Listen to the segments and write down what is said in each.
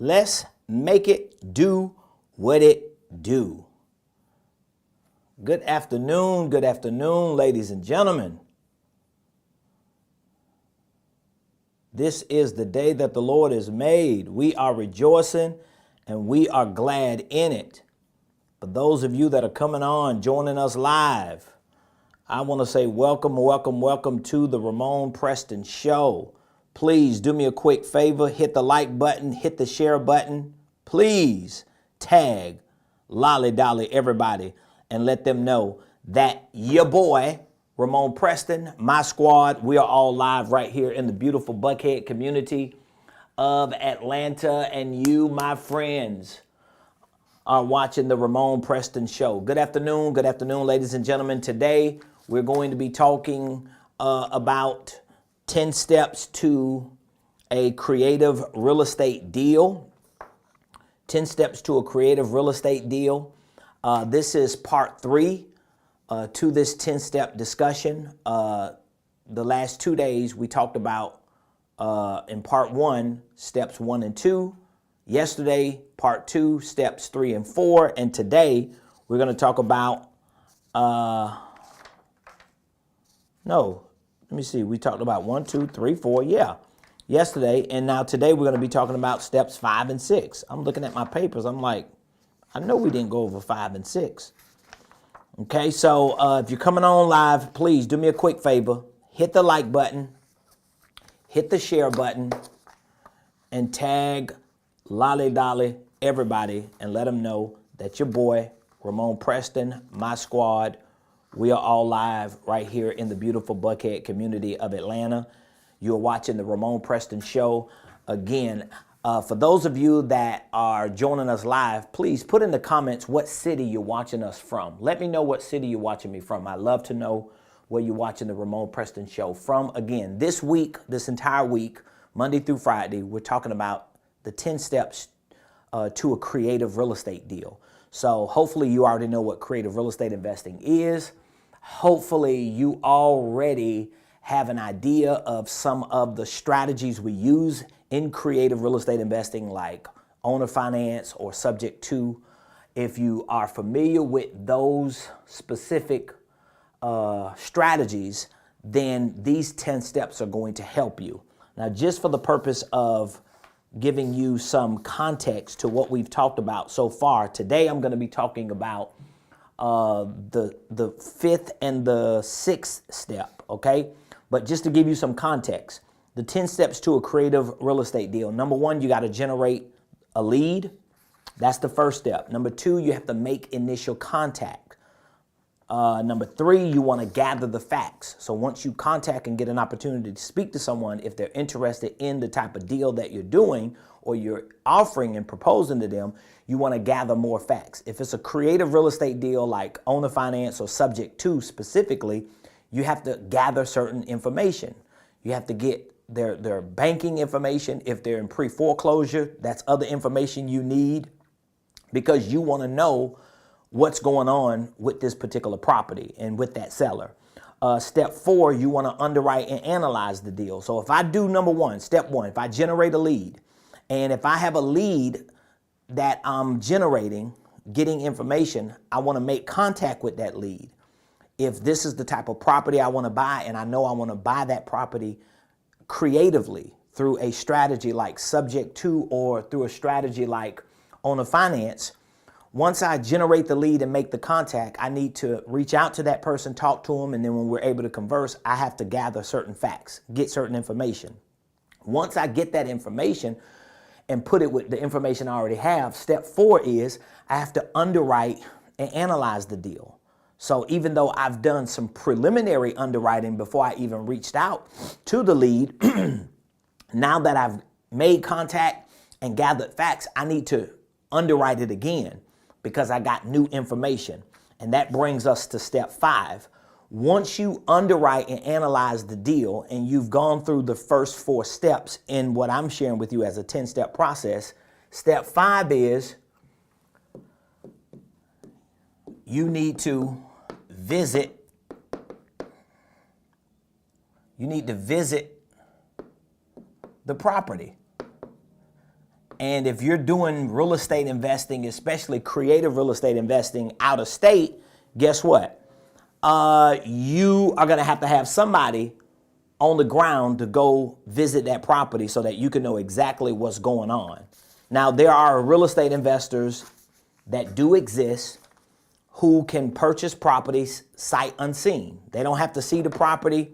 Let's make it do what it do. Good afternoon, ladies and gentlemen. This is the day that the Lord has made. We are rejoicing and we are glad in it. For those of you that are coming on, joining us live, I want to say welcome to the Ramon Preston Show. Please do me a quick favor, hit the like button, hit the share button. Please tag Lolly Dolly everybody and let them know that your boy, Ramon Preston, my squad, we are all live right here in the beautiful Buckhead community of Atlanta, and you, my friends, are watching the Ramon Preston Show. Good afternoon, ladies and gentlemen. Today, we're going to be talking about 10 steps to a creative real estate deal. 10 steps to a creative real estate deal. This is part 3 to this 10-step discussion. The last 2 days, we talked about, in part 1, steps 1 and 2. Yesterday, part 2, steps 3 and 4. And today, we're going to talk about, we talked about 1, 2, 3, 4, yesterday. And now today, we're going to be talking about steps 5 and 6. I'm looking at my papers. I'm like, I know we didn't go over 5 and 6. Okay, so if you're coming on live, please do me a quick favor. Hit the like button, hit the share button, and tag Lolly Dolly everybody and let them know that your boy, Ramon Preston, my squad, we are all live right here in the beautiful Buckhead community of Atlanta. You're watching the Ramon Preston Show. Again, for those of you that are joining us live, please put in the comments what city you're watching us from. Let me know what city you're watching me from. I love to know where you're watching the Ramon Preston Show from. Again, this entire week, Monday through Friday, we're talking about the 10 steps to a creative real estate deal. So hopefully you already know what creative real estate investing is. Hopefully you already have an idea of some of the strategies we use in creative real estate investing, like owner finance or subject to. If you are familiar with those specific strategies, then these 10 steps are going to help you. Now, just for the purpose of giving you some context to what we've talked about so far, today I'm going to be talking about the 5th and the 6th step, okay? But just to give you some context, the 10 steps to a creative real estate deal. Number 1, you got to generate a lead. That's the first step. Number 2, you have to make initial contact. Number 3, you want to gather the facts. So once you contact and get an opportunity to speak to someone, if they're interested in the type of deal that you're doing or you're offering and proposing to them, you want to gather more facts. If it's a creative real estate deal like owner finance or subject to specifically, you have to gather certain information. You have to get their banking information. If they're in pre-foreclosure, that's other information you need because you want to know what's going on with this particular property and with that seller. Step 4, you want to underwrite and analyze the deal. So if I do number 1, step 1, if I generate a lead, and if I have a lead that I'm generating, getting information, I want to make contact with that lead. If this is the type of property I want to buy, and I know I want to buy that property creatively through a strategy like subject to or through a strategy like owner finance, once I generate the lead and make the contact, I need to reach out to that person, talk to them, and then when we're able to converse, I have to gather certain facts, get certain information. Once I get that information and put it with the information I already have, step 4 is I have to underwrite and analyze the deal. So even though I've done some preliminary underwriting before I even reached out to the lead, now that I've made contact and gathered facts, I need to underwrite it again because I got new information. And that brings us to step 5. Once you underwrite and analyze the deal and you've gone through the first 4 steps in what I'm sharing with you as a 10-step process, step 5 is you need to visit the property. And if you're doing real estate investing, especially creative real estate investing out of state, guess what? You are going to have somebody on the ground to go visit that property so that you can know exactly what's going on. Now, there are real estate investors that do exist who can purchase properties sight unseen. They don't have to see the property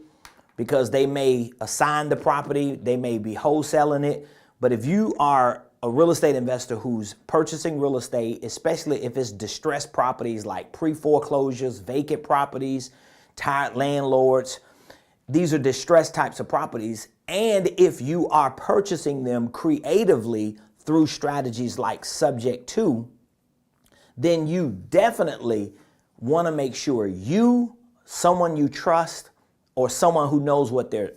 because they may assign the property, they may be wholesaling it. But if you are a real estate investor who's purchasing real estate, especially if it's distressed properties like pre-foreclosures, vacant properties, tired landlords, these are distressed types of properties. And if you are purchasing them creatively through strategies like subject to, then you definitely want to make sure you, someone you trust, or someone who knows what they're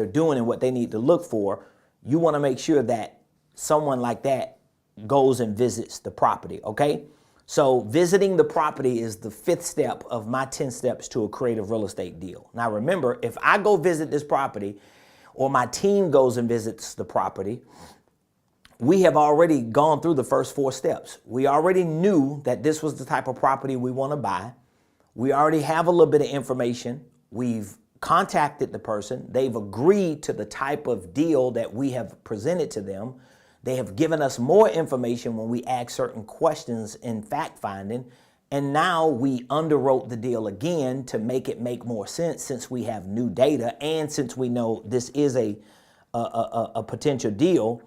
doing and what they need to look for, you want to make sure that someone like that goes and visits the property, okay? So visiting the property is the 5th step of my 10 steps to a creative real estate deal. Now remember, if I go visit this property or my team goes and visits the property, we have already gone through the first 4 steps. We already knew that this was the type of property we want to buy. We already have a little bit of information. We've contacted the person. They've agreed to the type of deal that we have presented to them. They have given us more information when we ask certain questions in fact finding. And now we underwrote the deal again to make it make more sense since we have new data and since we know this is a potential deal.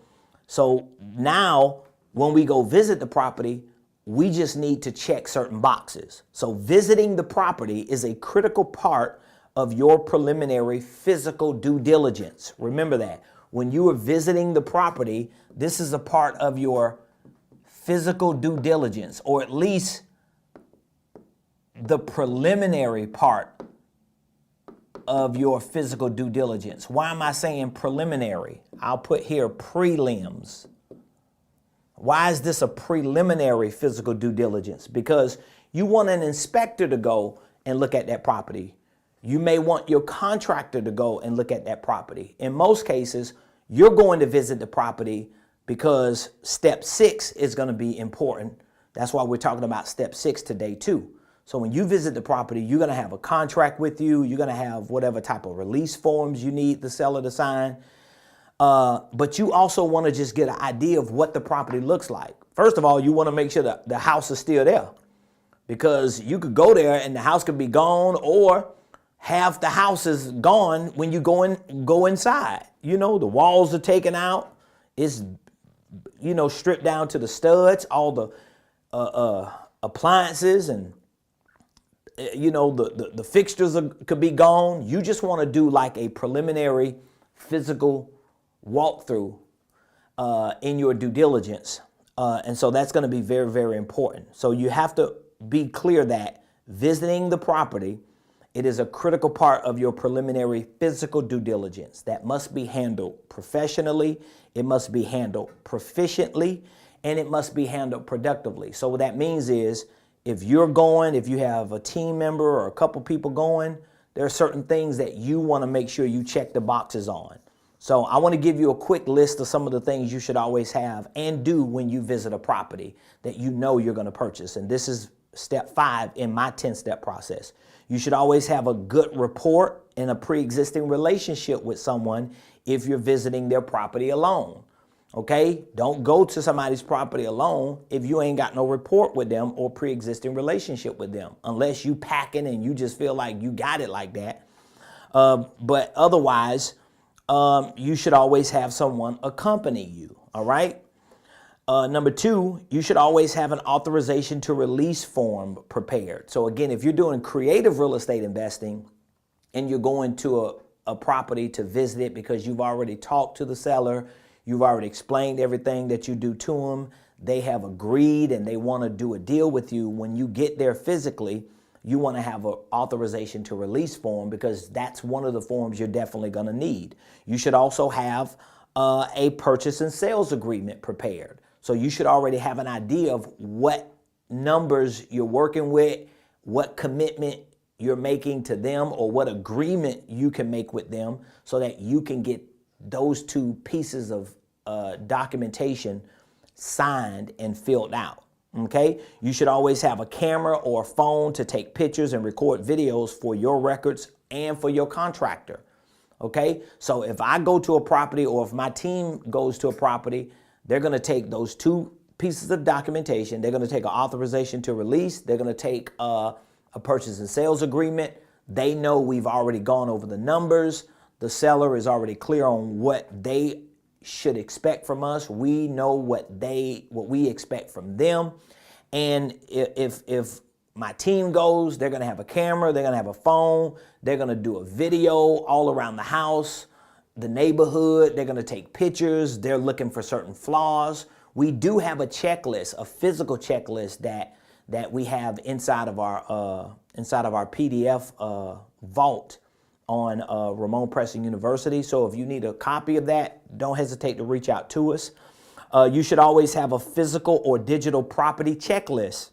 So now when we go visit the property, we just need to check certain boxes. So visiting the property is a critical part of your preliminary physical due diligence. Remember that. When you are visiting the property, this is a part of your physical due diligence, or at least the preliminary part of your physical due diligence. Why am I saying preliminary? I'll put here prelims. Why is this a preliminary physical due diligence? Because you want an inspector to go and look at that property. You may want your contractor to go and look at that property. In most cases, you're going to visit the property because step 6 is going to be important. That's why we're talking about step 6 today too. So when you visit the property, you're going to have a contract with you. You're going to have whatever type of release forms you need the seller to sign. But you also want to just get an idea of what the property looks like. First of all, you want to make sure that the house is still there, because you could go there and the house could be gone, or half the house is gone when you go inside. You know, the walls are taken out. It's, you know, stripped down to the studs, all the appliances, and you know, the fixtures could be gone. You just want to do like a preliminary physical walkthrough in your due diligence. And so that's going to be very, very important. So you have to be clear that visiting the property, it is a critical part of your preliminary physical due diligence that must be handled professionally, it must be handled proficiently, and it must be handled productively. So what that means is, if you're going, if you have a team member or a couple people going, there are certain things that you want to make sure you check the boxes on. So I want to give you a quick list of some of the things you should always have and do when you visit a property that you know you're going to purchase. And this is step 5 in my 10-step process. You should always have a good rapport and a pre-existing relationship with someone if you're visiting their property alone. Okay? Don't go to somebody's property alone if you ain't got no rapport with them or pre-existing relationship with them, unless you packing and you just feel like you got it like that. But otherwise, you should always have someone accompany you. All right? Number 2, you should always have an authorization to release form prepared. So again, if you're doing creative real estate investing and you're going to a property to visit it because you've already talked to the seller, you've already explained everything that you do to them, they have agreed and they want to do a deal with you. When you get there physically, you want to have an authorization to release form, because that's one of the forms you're definitely going to need. You should also have a purchase and sales agreement prepared. So you should already have an idea of what numbers you're working with, what commitment you're making to them, or what agreement you can make with them, so that you can get those 2 pieces of documentation signed and filled out. Okay, you should always have a camera or a phone to take pictures and record videos for your records and for your contractor. Okay, so if I go to a property or if my team goes to a property, they're going to take those two pieces of documentation. They're going to take an authorization to release. They're going to take a purchase and sales agreement. They know we've already gone over the numbers. The seller is already clear on what they should expect from us. We know what we expect from them. And if my team goes, they're going to have a camera, they're going to have a phone, they're going to do a video all around the house, the neighborhood, they're going to take pictures, they're looking for certain flaws. We do have a checklist, a physical checklist that we have inside of our PDF vault on Ramon Preston University. So if you need a copy of that, don't hesitate to reach out to us. You should always have a physical or digital property checklist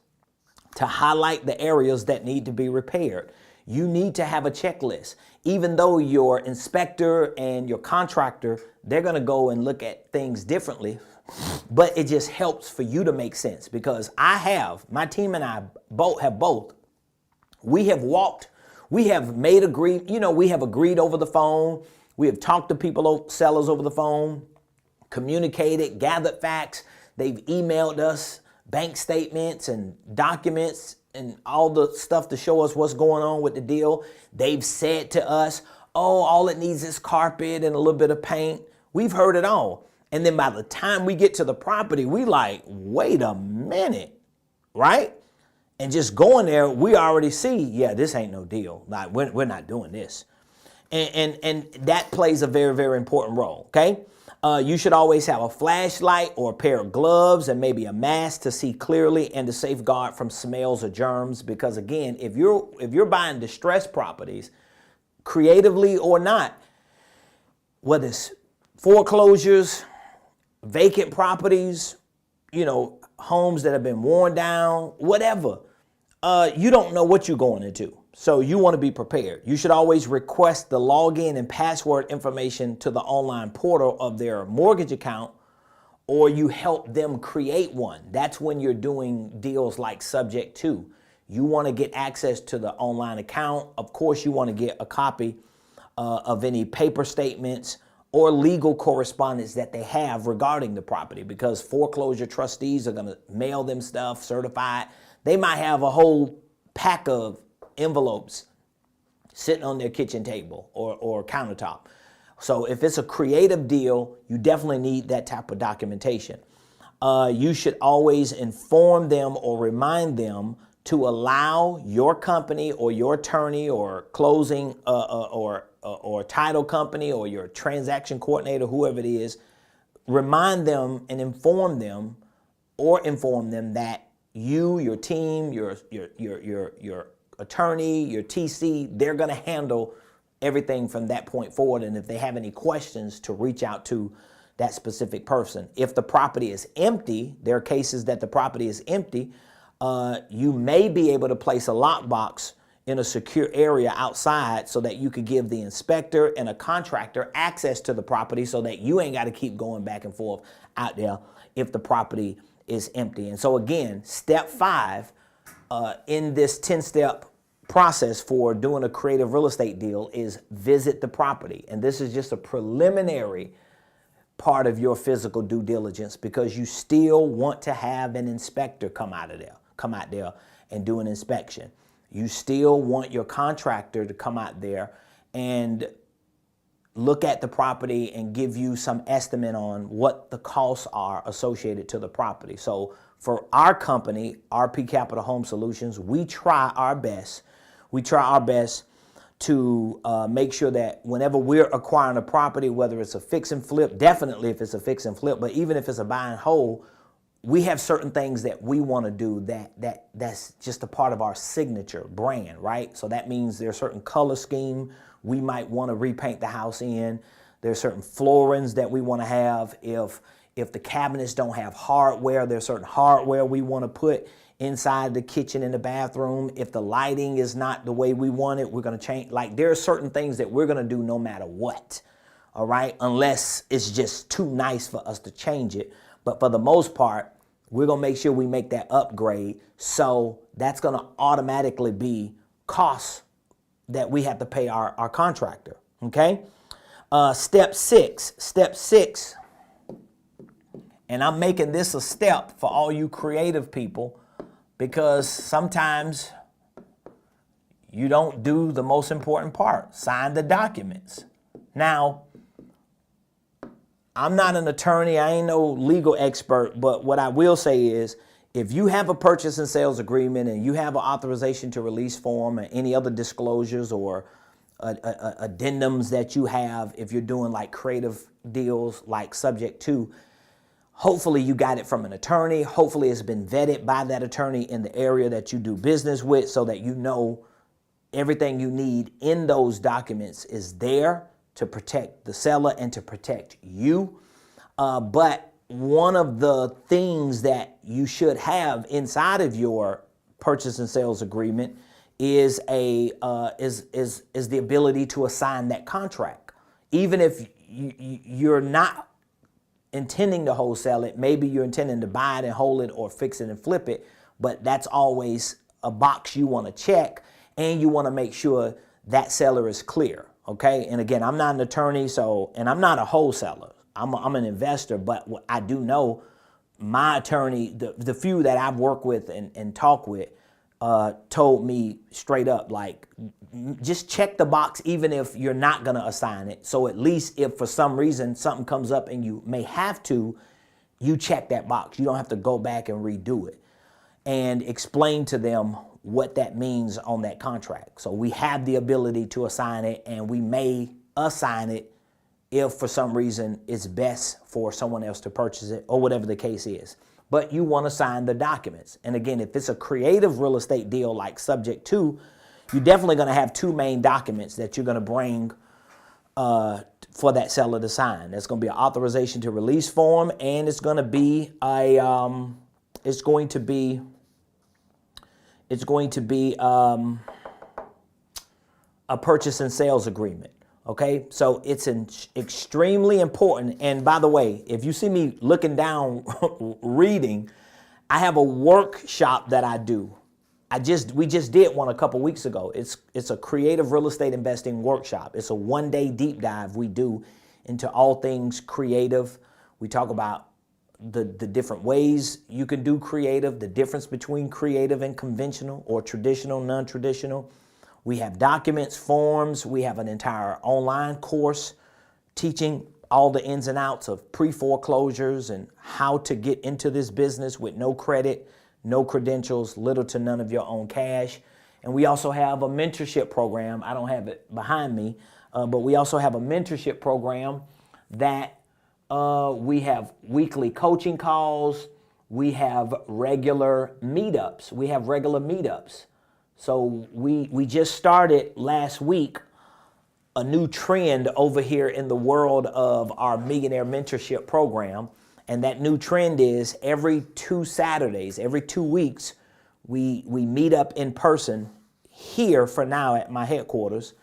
to highlight the areas that need to be repaired. You need to have a checklist. Even though your inspector and your contractor, they're going to go and look at things differently, but it just helps for you to make sense, because my team and I both, we have made we have agreed over the phone. We have talked to sellers over the phone, communicated, gathered facts. They've emailed us bank statements and documents and all the stuff to show us what's going on with the deal. They've said to us, oh, all it needs is carpet and a little bit of paint. We've heard it all. And then by the time we get to the property, we like, wait a minute, right? And just going there, we already see, yeah, this ain't no deal. Like, we're not doing this. And that plays a very, very important role, okay? You should always have a flashlight or a pair of gloves and maybe a mask to see clearly and to safeguard from smells or germs. Because again, if you're buying distressed properties, creatively or not, whether it's foreclosures, vacant properties, homes that have been worn down, whatever, you don't know what you're going into. So you want to be prepared. You should always request the login and password information to the online portal of their mortgage account, or you help them create one. That's when you're doing deals like subject to. You want to get access to the online account. Of course, you want to get a copy of any paper statements or legal correspondence that they have regarding the property, because foreclosure trustees are going to mail them stuff certified. They might have a whole pack of envelopes sitting on their kitchen table or countertop. So if it's a creative deal, you definitely need that type of documentation. You should always inform them or remind them to allow your company or your attorney or closing or title company or your transaction coordinator, whoever it is, remind them and inform them that you, your team, your attorney, your TC, they're going to handle everything from that point forward. And if they have any questions, to reach out to that specific person. If the property is empty, there are cases that the property is empty, you may be able to place a lockbox in a secure area outside so that you could give the inspector and a contractor access to the property so that you ain't got to keep going back and forth out there if the property is empty. And so again, step 5 in this 10-step process for doing a creative real estate deal is visit the property. And this is just a preliminary part of your physical due diligence, because you still want to have an inspector come out there and do an inspection. You still want your contractor to come out there and look at the property and give you some estimate on what the costs are associated to the property. So for our company, RP Capital Home Solutions, we try our best to make sure that whenever we're acquiring a property, whether it's a fix and flip, definitely if it's a fix and flip, but even if it's a buy and hold, we have certain things that we want to do that's just a part of our signature brand, right? So that means there's a certain color scheme we might want to repaint the house in. There's certain floorings that we want to have. If the cabinets don't have hardware, there's certain hardware we want to put inside the kitchen and the bathroom. If the lighting is not the way we want it, we're going to change. Like, there are certain things that we're going to do no matter what, all right? Unless it's just too nice for us to change it. But for the most part, we're going to make sure we make that upgrade. So that's going to automatically be costs that we have to pay our contractor. Okay. Step six, and I'm making this a step for all you creative people, because sometimes you don't do the most important part, sign the documents. Now, I'm not an attorney, I ain't no legal expert, but what I will say is, if you have a purchase and sales agreement and you have an authorization to release form and any other disclosures or addendums that you have, if you're doing like creative deals like subject to, hopefully you got it from an attorney. Hopefully it's been vetted by that attorney in the area that you do business with, so that you know everything you need in those documents is there to protect the seller and to protect you. But one of the things that you should have inside of your purchase and sales agreement is the ability to assign that contract. Even if you're not intending to wholesale it, maybe you're intending to buy it and hold it or fix it and flip it, but that's always a box you want to check, and you want to make sure that seller is clear. Okay. And again, I'm not an attorney, and I'm not a wholesaler. I'm an investor, but what I do know, my attorney, the few that I've worked with and talked with, told me straight up, like, just check the box even if you're not going to assign it. So at least if for some reason something comes up and you may have to, you check that box. You don't have to go back and redo it, and explain to them what that means on that contract. So we have the ability to assign it, and we may assign it if for some reason it's best for someone else to purchase it, or whatever the case is. But you want to sign the documents. And again, if it's a creative real estate deal like subject to, you're definitely going to have two main documents that you're going to bring for that seller to sign. There's going to be an authorization to release form, and it's going to be a purchase and sales agreement. Okay, so it's extremely important. And by the way, if you see me looking down reading, I have a workshop that I do. We just did one a couple weeks ago. It's a creative real estate investing workshop. It's a one-day deep dive we do into all things creative. We talk about the different ways you can do creative, the difference between creative and conventional, or traditional, non-traditional. We have documents, forms. We have an entire online course teaching all the ins and outs of pre-foreclosures and how to get into this business with no credit, no credentials, little to none of your own cash. And we also have a mentorship program. I don't have it behind me, but we also have a mentorship program that we have weekly coaching calls. We have regular meetups. So we just started last week a new trend over here in the world of our Millionaire Mentorship program. And that new trend is every 2 Saturdays, every 2 weeks, we meet up in person here for now at my headquarters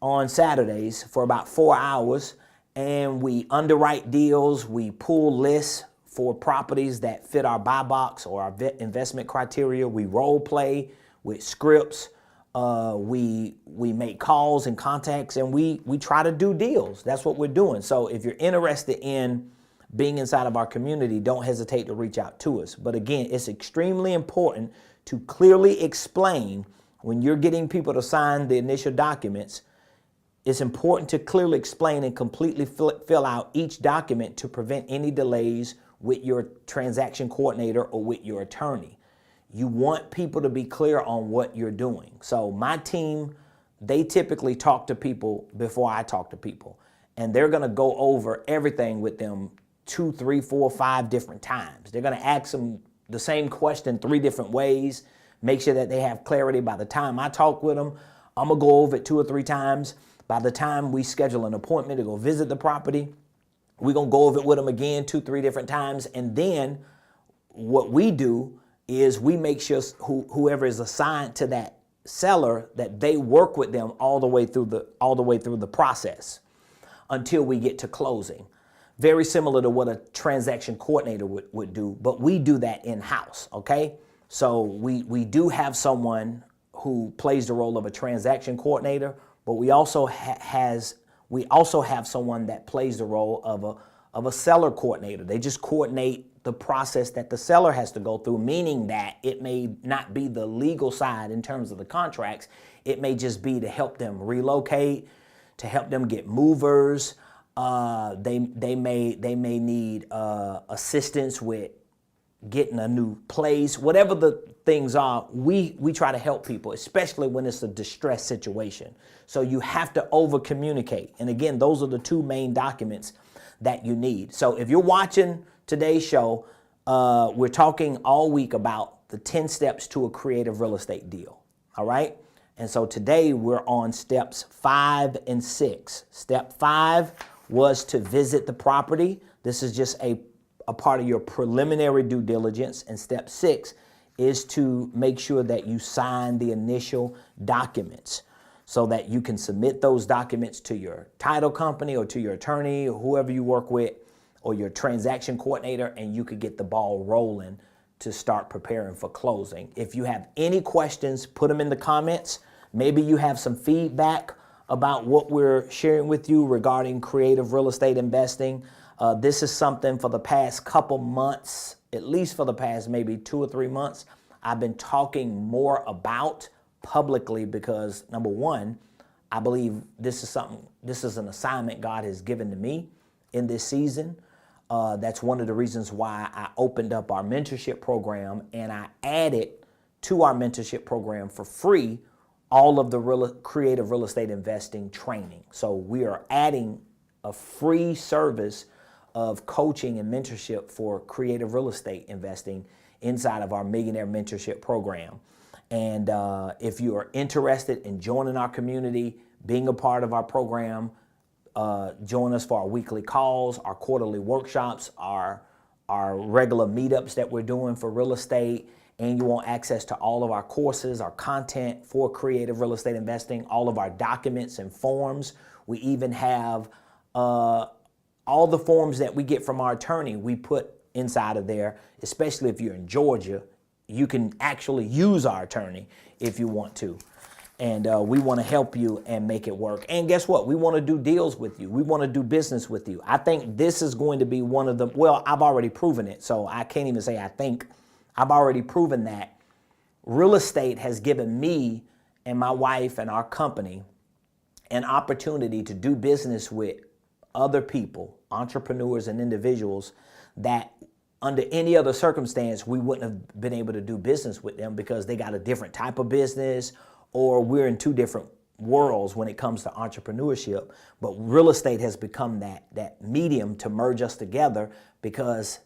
on Saturdays for about 4 hours. And we underwrite deals, we pull lists for properties that fit our buy box or our investment criteria. We role play with scripts, we make calls and contacts, and we try to do deals. That's what we're doing. So if you're interested in being inside of our community, don't hesitate to reach out to us. But again, it's extremely important to clearly explain when you're getting people to sign the initial documents. It's important to clearly explain and completely fill out each document to prevent any delays with your transaction coordinator or with your attorney. You want people to be clear on what you're doing. So my team, they typically talk to people before I talk to people. And they're going to go over everything with them 2, 3, 4, 5 different times. They're going to ask them the same question 3 different ways, make sure that they have clarity. By the time I talk with them, I'm going to go over it 2 or 3 times. By the time we schedule an appointment to go visit the property, we're going to go over it with them again 2, 3 different times. And then what we do is we make sure whoever is assigned to that seller, that they work with them all the way through the process until we get to closing. very similar to what a transaction coordinator would do, but we do that in-house, okay? So we do have someone who plays the role of a transaction coordinator, but we also have someone that plays the role of a seller coordinator. They just coordinate the process that the seller has to go through, meaning that it may not be the legal side in terms of the contracts. It may just be to help them relocate, to help them get movers. They may need assistance with getting a new place, whatever the things are. We try to help people, especially when it's a distress situation. So you have to over communicate. And again, those are the two main documents that you need. So if you're watching today's show, we're talking all week about the 10 steps to a creative real estate deal. All right. And so today we're on steps 5 and 6. Step 5 was to visit the property. This is just a part of your preliminary due diligence. And step 6 is to make sure that you sign the initial documents so that you can submit those documents to your title company or to your attorney or whoever you work with or your transaction coordinator, and you could get the ball rolling to start preparing for closing. If you have any questions, put them in the comments. Maybe you have some feedback about what we're sharing with you regarding creative real estate investing. This is something for the past couple months, at least for the past maybe 2 or 3 months, I've been talking more about publicly because, number one, I believe this is an assignment God has given to me in this season. That's one of the reasons why I opened up our mentorship program, and I added to our mentorship program for free all of the creative real estate investing training. So we are adding a free service of coaching and mentorship for creative real estate investing inside of our Millionaire Mentorship program. And if you are interested in joining our community, being a part of our program, join us for our weekly calls, our quarterly workshops, our regular meetups that we're doing for real estate, and you want access to all of our courses, our content for creative real estate investing, all of our documents and forms. We even have all the forms that we get from our attorney we put inside of there, especially if you're in Georgia. You can actually use our attorney if you want to. And we want to help you and make it work. And guess what? We want to do deals with you. We want to do business with you. I think this is going to be one of the, well, I've already proven it, so I can't even say I think. I've already proven that real estate has given me and my wife and our company an opportunity to do business with other people, entrepreneurs and individuals that under any other circumstance, we wouldn't have been able to do business with them because they got a different type of business, or we're in two different worlds when it comes to entrepreneurship. But real estate has become that medium to merge us together because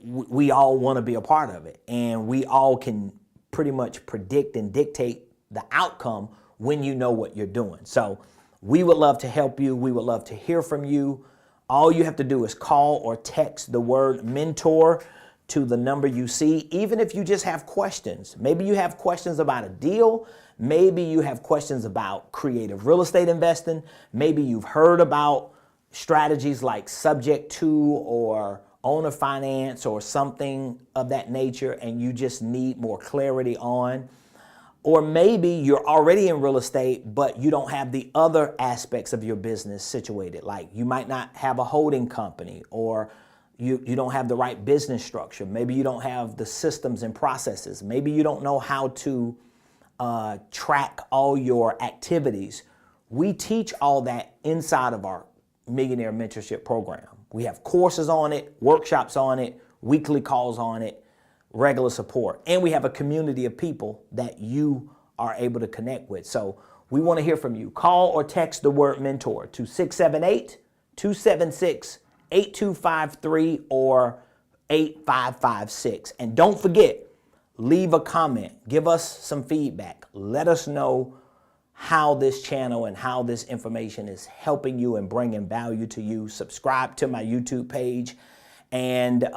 we all want to be a part of it. And we all can pretty much predict and dictate the outcome when you know what you're doing. So we would love to help you. We would love to hear from you. All you have to do is call or text the word mentor to the number you see, even if you just have questions. Maybe you have questions about a deal. Maybe you have questions about creative real estate investing. Maybe you've heard about strategies like subject to or owner finance or something of that nature, and you just need more clarity on. Or maybe you're already in real estate, but you don't have the other aspects of your business situated. Like you might not have a holding company, or you don't have the right business structure. Maybe you don't have the systems and processes. Maybe you don't know how to track all your activities. We teach all that inside of our Millionaire Mentorship program. We have courses on it, workshops on it, weekly calls on it, regular support. And we have a community of people that you are able to connect with. So we want to hear from you. Call or text the word mentor to 678-276-8253 or 8556. And don't forget, leave a comment. Give us some feedback. Let us know how this channel and how this information is helping you and bringing value to you. Subscribe to my YouTube page. And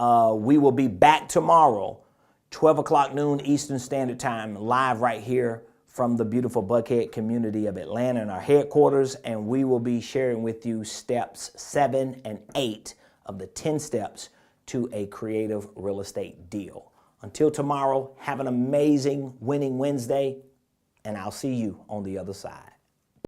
we will be back tomorrow, 12 o'clock noon Eastern Standard Time, live right here from the beautiful Buckhead community of Atlanta in our headquarters, and we will be sharing with you steps 7 and 8 of the 10 steps to a creative real estate deal. Until tomorrow, have an amazing winning Wednesday, and I'll see you on the other side.